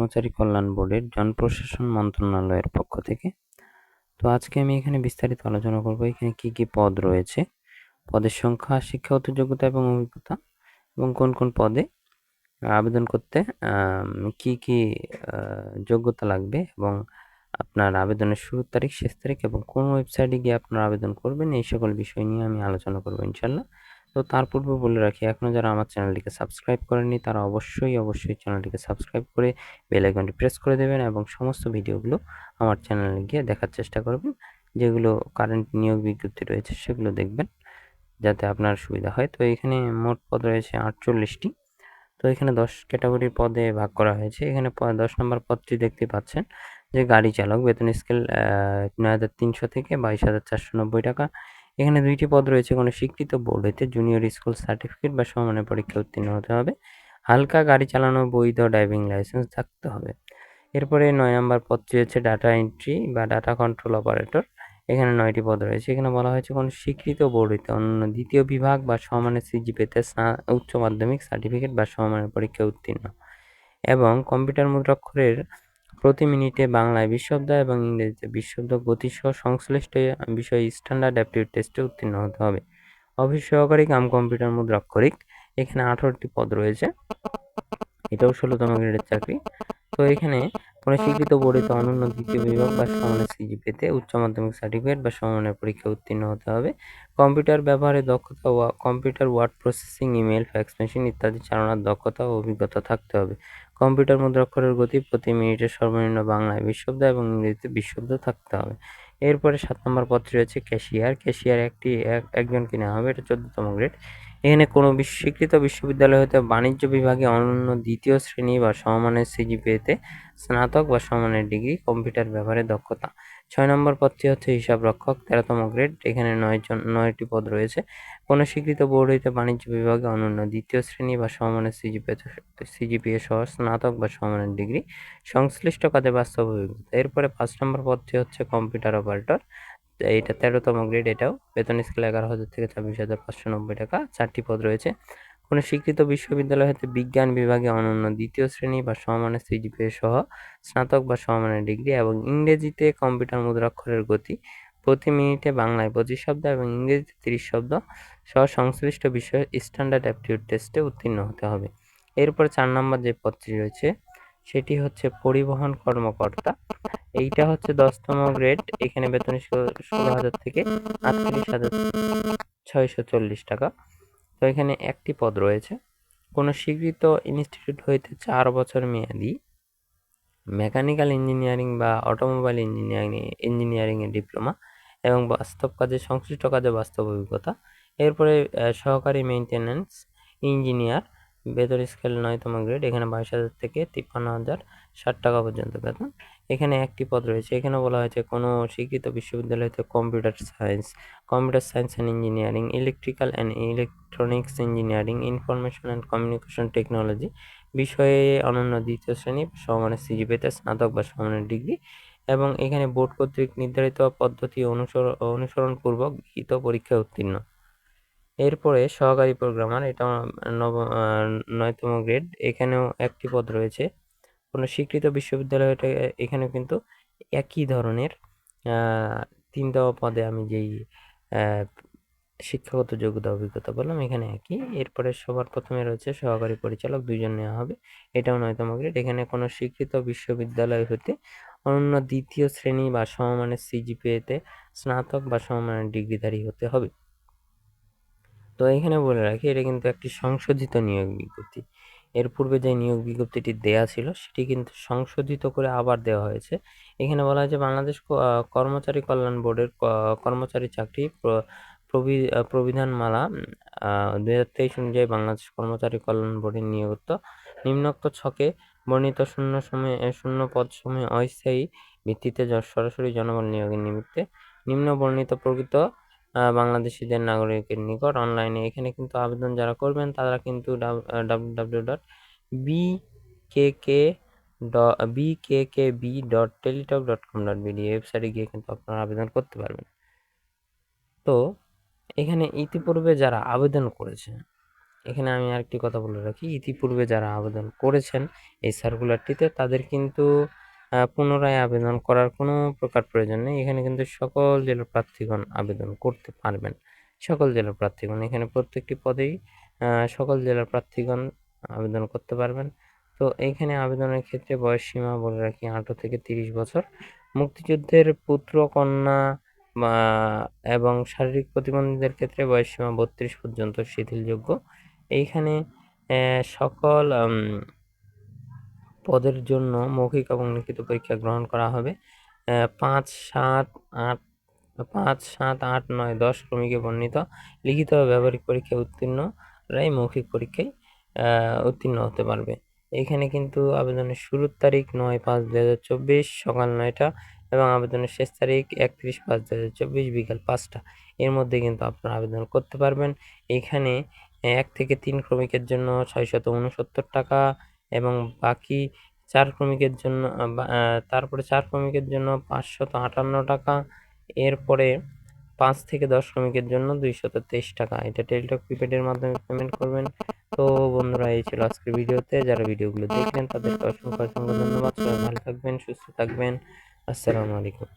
কর্মচারী কল্যাণ বোর্ডের জনপ্রশাসন মন্ত্রণালয়ের পক্ষ থেকে। তো আজকে আমি এখানে বিস্তারিত আলোচনা করব এখানে কি কি পদ রয়েছে, পদের সংখ্যা, শিক্ষাগত যোগ্যতা এবং অভিজ্ঞতা, এবং কোন কোন পদে আবেদন করতে কি কি যোগ্যতা লাগবে, এবং আপনার আবেদনের শুরুর তারিখ, শেষ তারিখ, এবং কোন ওয়েবসাইটে গিয়ে আপনারা আবেদন করবেন, এই সকল বিষয় নিয়ে আমি আলোচনা করব ইনশাল্লাহ। তো তার পূর্বে বলে রাখি, এখনও যারা আমার চ্যানেলটিকে সাবস্ক্রাইব করেননি তারা অবশ্যই চ্যানেলটিকে সাবস্ক্রাইব করে বেল আইকনটি প্রেস করে দেবেন এবং সমস্ত ভিডিওগুলো আমার চ্যানেলে গিয়ে দেখার চেষ্টা করবেন। যেগুলো কারেন্ট নিয়োগ বিজ্ঞপ্তি রয়েছে সেগুলো দেখবেন যাতে আপনার সুবিধা হয়। তো এখানে মোট পদ রয়েছে 48টি। তো এখানে 10 ক্যাটাগরির পদে ভাগ করা হয়েছে। এখানে 10 নম্বর পদটি দেখতে পাচ্ছেন যে গাড়ি চালক, বেতন স্কেল ৯,৩০০ থেকে ২২,৪৯০ টাকা। এখানে 2টি পদ রয়েছে। কোনো স্বীকৃত বোর্ড হইতে জুনিয়র স্কুল সার্টিফিকেট বা সমমানের পরীক্ষায় উত্তীর্ণ হতে হবে। হালকা গাড়ি চালানোর বৈধ ড্রাইভিং লাইসেন্স থাকতে হবে। এরপরে 9 নম্বর পদটি হচ্ছে ডাটা এন্ট্রি বা ডাটা কন্ট্রোল অপারেটর। এখানে 9টি পদ রয়েছে। এখানে বলা হয়েছে কোনো স্বীকৃত বোর্ড হইতে অন্যান্য দ্বিতীয় বিভাগ বা সমমানের সিজিপিএতে উচ্চ মাধ্যমিক সার্টিফিকেট বা সমমানের পরীক্ষায় উত্তীর্ণ এবং কম্পিউটার মুদ্রাক্ষরের প্রতি মিনিটে বাংলায় 20 শব্দ এবং ইংরেজিতে 20 শব্দ গতিসহ সংশ্লিষ্ট বিষয়ে স্ট্যান্ডার্ড অ্যাপটিটিউড টেস্টে উত্তীর্ণ হতে হবে। অফিস সহকারী কাম কম্পিউটার মুদ্রাক্ষরিক, এখানে 18টি পদ রয়েছে। এটাও 16তম গ্রেডের চাকরি। তো এখানে কোনো স্বীকৃত বোর্ডে অনন্য দ্বিতীয় বিভাগ বা সমমানের সিজিপিএতে উচ্চ মাধ্যমিক সার্টিফিকেট বা সমমানের পরীক্ষায় উত্তীর্ণ হতে হবে। কম্পিউটার ব্যবহারে দক্ষতা, computer word processing, email, fax machine ইত্যাদি চালানোর দক্ষতা ও অভিজ্ঞতা থাকতে হবে। কম্পিউটার মুদ্রাক্ষরের গতি প্রতি মিনিটে সর্বনিম্ন বাংলায় 20 শব্দ এবং ইংরেজিতে 20 শব্দ থাকতে হবে। এরপরে 7 নম্বর পদটি রয়েছে ক্যাশিয়ার। ক্যাশিয়ার একজনকে নেওয়া হবে, এটা 14তম গ্রেড। এখানে কোনো স্বীকৃত বিশ্ববিদ্যালয় হতে বাণিজ্য বিভাগে অনন্য দ্বিতীয় শ্রেণী বা সমমানের সিজিপিএতে স্নাতক বা সমমানের ডিগ্রি, কম্পিউটার ব্যবহারে দক্ষতা। 6 নম্বর পদটি হচ্ছে হিসাবরক্ষক, 13তম গ্রেড। এখানে 9টি পদ রয়েছে। কোনো স্বীকৃত বোর্ড হইতে বাণিজ্য বিভাগে অনন্য দ্বিতীয় শ্রেণী বা সমমানের সিজিপিএ সহ স্নাতক বা সমমানের ডিগ্রি, সংশ্লিষ্ট কাজে বাস্তব অভিজ্ঞতা। এরপরে 5 নম্বর পদটি হচ্ছে কম্পিউটার অপারেটর। এইটা 13তম গ্রেড। এটাও বেতন স্কেল 11,000 থেকে 26,590 টাকা। 4টি পদ রয়েছে। কোনো স্বীকৃত বিশ্ববিদ্যালয় হতে বিজ্ঞান বিভাগে অনন্য দ্বিতীয় শ্রেণী বা সমমানের সিজিপিএ সহ স্নাতক বা সমমানের ডিগ্রি এবং ইংরেজিতে কম্পিউটার মুদ্রাক্ষরের গতি প্রতি মিনিটে বাংলায় 25 শব্দ এবং ইংরেজিতে 30 শব্দ সহ সংশ্লিষ্ট বিষয়ে স্ট্যান্ডার্ড অ্যাপটিটিউড টেস্টে উত্তীর্ণ হতে হবে। এরপর 4 নম্বর যে পদটি রয়েছে সেটি হচ্ছে পরিবহন কর্মকর্তা। এইটা হচ্ছে 10তম গ্রেড। এখানে বেতন 16,000 থেকে 38,640 টাকা। তো এখানে একটি পদ রয়েছে। কোনো স্বীকৃত ইনস্টিটিউট হইতে 4 বছর মেয়াদি মেকানিক্যাল ইঞ্জিনিয়ারিং বা অটোমোবাইল ইঞ্জিনিয়ারিংয়ে ডিপ্লোমা এবং বাস্তব কাজে সংশ্লিষ্ট কাজে বাস্তব অভিজ্ঞতা। এরপরে সহকারী মেইনটেন্যান্স ইঞ্জিনিয়ার, বেতন স্কেল 9তম গ্রেড। এখানে 22,000 থেকে 53,060 টাকা পর্যন্ত বেতন। এখানে একটি পদ রয়েছে। এখানে বলা হয়েছে কোনো স্বীকৃত বিশ্ববিদ্যালয় হতে computer science and engineering, electrical and electronics engineering, information and communication technology বিষয়ে অনন্য দ্বিতীয় শ্রেণী সমমানের সিজিপিএতে স্নাতক বা সমমানের ডিগ্রি এবং এখানে বোর্ড কর্তৃক নির্ধারিত পদ্ধতি অনুসরণপূর্বক লিখিত পরীক্ষায় উত্তীর্ণ। এরপরে সহকারী প্রোগ্রামার, এটা 9তম গ্রেড। এখানেও একটি পদ রয়েছে। কোনো স্বীকৃত বিশ্ববিদ্যালয় হতে এখানেও কিন্তু একই ধরনের 3তম পদে আমি যেই শিক্ষাগত যোগ্যতা অভিজ্ঞতা বললাম এখানে একই। এরপরে সবার প্রথমে রয়েছে সহকারী পরিচালক, 2 জন নেওয়া হবে। এটাও 9তম গ্রেড। এখানে কোনো স্বীকৃত বিশ্ববিদ্যালয় হতে অনন্য দ্বিতীয় শ্রেণী বা সমমানের সিজিপিএতে স্নাতক বা সমমানের ডিগ্রিধারী হতে হবে। তো এখানে বলে রাখি, এটা কিন্তু একটি সংশোধিত নিয়োগ বিজ্ঞপ্তি। এর পূর্বে যে নিয়োগ বিজ্ঞপ্তিটি দেয়া ছিল সেটি কিন্তু সংশোধিত করে আবার দেওয়া হয়েছে। এখানে বলা হয়েছে বাংলাদেশ কর্মচারী কল্যাণ বোর্ডের কর্মচারী চাকরি প্রবিধানমালা 2023 অনুযায়ী বাংলাদেশ কর্মচারী কল্যাণ বোর্ডের নিয়োগত নিম্নোক্ত ছকে বর্ণিত শূন্য পদসমূহে অস্থায়ী ভিত্তিতে সরাসরি জনবল নিয়োগের নিমিত্তে নিম্ন বর্ণিত প্রকৃত বাংলাদেশিদের নাগরিকের নিকট অনলাইনে এখানে কিন্তু আবেদন যারা করবেন তারা কিন্তু www.bkkb.teletalk.com.bd ওয়েবসাইটে গিয়ে কিন্তু আপনারা আবেদন করতে পারবেন। তো এখানে ইতিপূর্বে যারা আবেদন করেছে এখানে আমি আরেকটি কথা বলে রাখি, ইতিপূর্বে যারা আবেদন করেছেন এই সার্কুলারটিতে তাদের কিন্তু পুনরায় আবেদন করার কোনো প্রকার প্রয়োজন নেই। এখানে কিন্তু সকল জেলার প্রার্থীগণ আবেদন করতে পারবেন। সকল জেলার প্রার্থীগণ এখানে প্রত্যেকটি পদেই সকল জেলার প্রার্থীগণ আবেদন করতে পারবেন। তো এইখানে আবেদনের ক্ষেত্রে বয়সসীমা বলে রাখি 18 থেকে 30 বছর। মুক্তিযুদ্ধের পুত্র, কন্যা বা এবং শারীরিক প্রতিবন্ধীদের ক্ষেত্রে বয়সসীমা 32 পর্যন্ত শিথিলযোগ্য। এইখানে সকল পদের জন্য মৌখিক এবং লিখিত পরীক্ষা গ্রহণ করা হবে। 5, 7, 8 5, 7, 8, 9, 10 ক্রমিকে বর্ণিত লিখিত ও ব্যবহারিক পরীক্ষায় উত্তীর্ণরাই মৌখিক পরীক্ষায় উত্তীর্ণ হতে পারবে। এইখানে কিন্তু আবেদনের শুরুর তারিখ 9/5/2024 সকাল 9টা এবং আবেদনের শেষ তারিখ 31/5/2024 বিকাল 5টা। এর মধ্যে কিন্তু আপনারা আবেদন করতে পারবেন। এইখানে 1 থেকে 3 ক্রমিকের জন্য 669 টাকা এবং বাকি 4 ক্রমিকের জন্য তারপরে 4 ক্রমিকের জন্য 558 টাকা। এরপরে 5 থেকে 10 ক্রমিকের জন্য 223 টাকা। এটা টেলিটক প্রিপেইডের মাধ্যমে পেমেন্ট করবেন। তো বন্ধুরা, এই ছিল আজকের ভিডিওতে। যারা ভিডিওগুলো দেখলেন তাদেরকে অসংখ্য ধন্যবাদ। সবাই ভালো থাকবেন, সুস্থ থাকবেন। আসসালামু আলাইকুম।